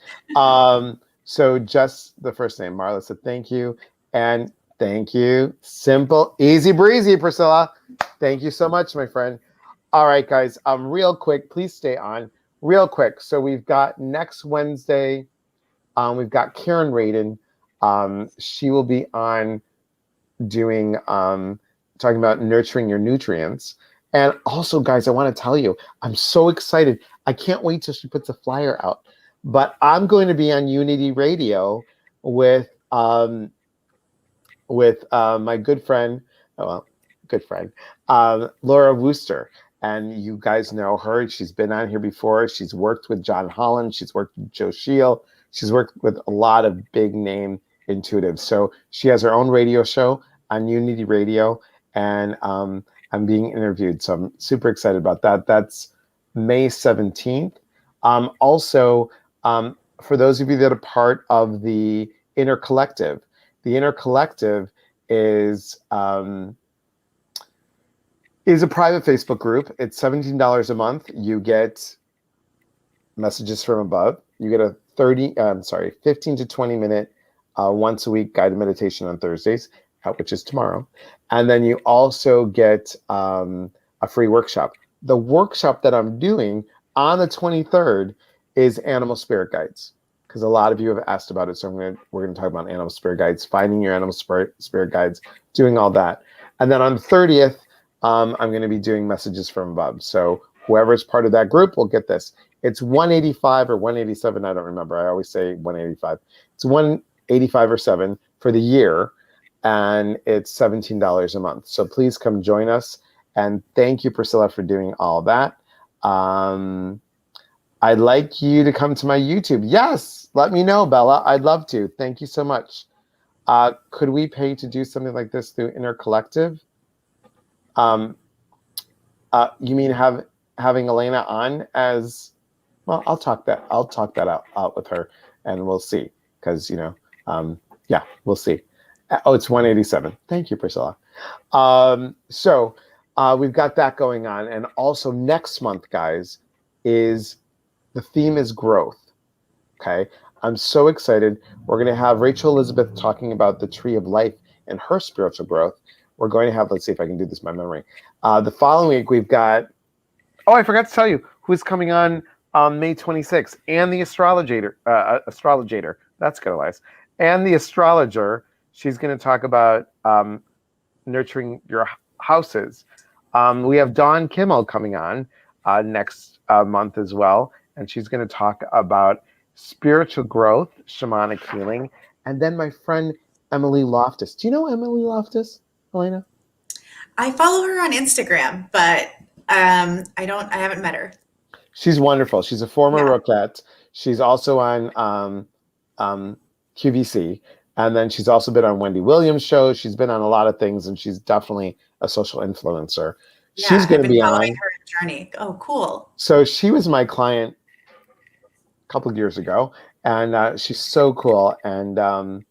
So just the first name. Marla said thank you. And thank you. Simple, easy breezy, Priscilla. Thank you so much, my friend. All right, guys. Real quick, please stay on. Real quick. So we've got next Wednesday, we've got Karen Radin. She will be on doing talking about nurturing your nutrients. And also, guys, I want to tell you, I'm so excited. I can't wait till she puts a flyer out. But I'm going to be on Unity Radio with my good friend, Laura Wooster. And you guys know her. She's been on here before. She's worked with John Holland. She's worked with Joe Shield. She's worked with a lot of big name intuitives. So she has her own radio show on Unity Radio, and I'm being interviewed. So I'm super excited about that. That's May 17th. Also, for those of you that are part of the Inner Collective is a private Facebook group. It's $17 a month. You get messages from above. You get a 15 to 20 minute once a week guided meditation on Thursdays, which is tomorrow. And then you also get a free workshop. The workshop that I'm doing on the 23rd is Animal Spirit Guides, because a lot of you have asked about it. So we're going to talk about Animal Spirit Guides, finding your Animal Spirit Guides, doing all that. And then on the 30th, I'm going to be doing messages from above. So whoever's part of that group will get this. It's $185 or $187. I don't remember. I always say $185. It's $185 or $7 for the year, and it's $17 a month. So please come join us. And thank you, Priscilla, for doing all that. I'd like you to come to my YouTube. Yes, let me know, Bella. I'd love to. Thank you so much. Could we pay to do something like this through Inner Collective? You mean having Elena on as well? I'll talk that out with her, and we'll see. Because yeah, we'll see. Oh, it's $187. Thank you, Priscilla. So we've got that going on, and also next month, guys, the theme is growth. Okay, I'm so excited. We're going to have Rachel Elizabeth talking about the tree of life and her spiritual growth. We're going to have, let's see if I can do this by memory. The following week, we've got, I forgot to tell you who's coming on on May 26th, and the astrologer. That's good, Elias. And the astrologer. She's going to talk about nurturing your houses. We have Dawn Kimmel coming on next month as well, and she's going to talk about spiritual growth, shamanic healing, and then my friend Emily Loftus. Do you know Emily Loftus, Elena? I follow her on Instagram, but I haven't met her. She's wonderful. She's a former Yeah. Roquette. She's also on QVC. And then she's also been on Wendy Williams' show. She's been on a lot of things, and she's definitely a social influencer. She's Yeah, going I've to been be following on. her journey. Oh, cool. So she was my client a couple of years ago, and she's so cool. And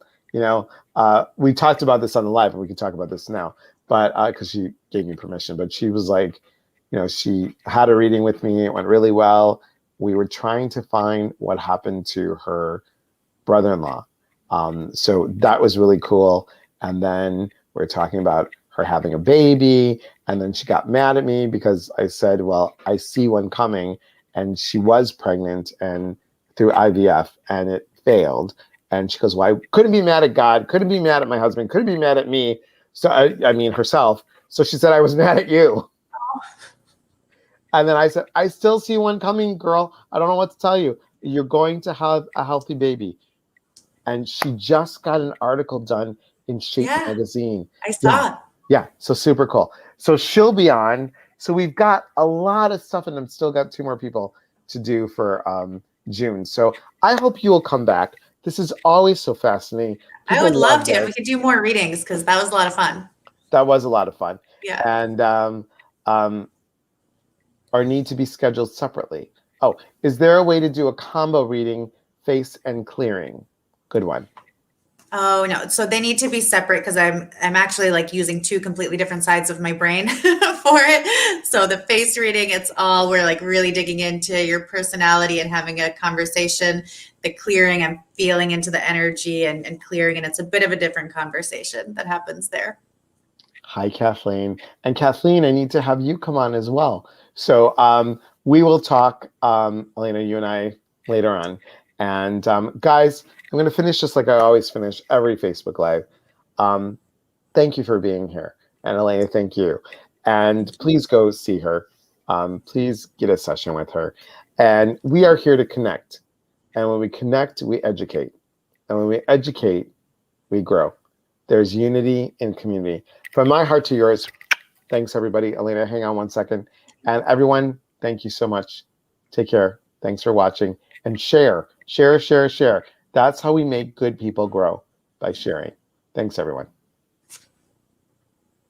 we talked about this on the live, and we can talk about this now, but because she gave me permission. But she was like, she had a reading with me. It went really well. We were trying to find what happened to her brother-in-law. So that was really cool. And then we're talking about her having a baby. And then she got mad at me because I said, well, I see one coming. And she was pregnant and through IVF, and it failed. And she goes, well, I couldn't be mad at God, couldn't be mad at my husband, couldn't be mad at me. So I mean herself. So she said, I was mad at you. And then I said, I still see one coming, girl. I don't know what to tell you. You're going to have a healthy baby. And she just got an article done in Shape Yeah, magazine. I saw. Yeah, so super cool. So she'll be on. So we've got a lot of stuff, and I'm still got 2 more people to do for June. So I hope you will come back. This is always so fascinating. I would love to. We could do more readings because that was a lot of fun. That was a lot of fun. Yeah. And or need to be scheduled separately. Oh, is there a way to do a combo reading, face and clearing? Good one. Oh no, so they need to be separate because I'm actually like using 2 completely different sides of my brain for it. So the face reading, it's all we're like really digging into your personality and having a conversation. The clearing, I'm feeling into the energy and clearing, and it's a bit of a different conversation that happens there. Hi, Kathleen. And Kathleen, I need to have you come on as well. So we will talk, Elena, you and I later on. And guys, I'm going to finish just like I always finish every Facebook Live. Thank you for being here. And Elena, thank you. And please go see her. Please get a session with her. And we are here to connect. And when we connect, we educate. And when we educate, we grow. There's unity in community. From my heart to yours, thanks everybody. Elena, hang on one second. And everyone, thank you so much. Take care. Thanks for watching. And share. Share. That's how we make good people grow, by sharing. Thanks, everyone.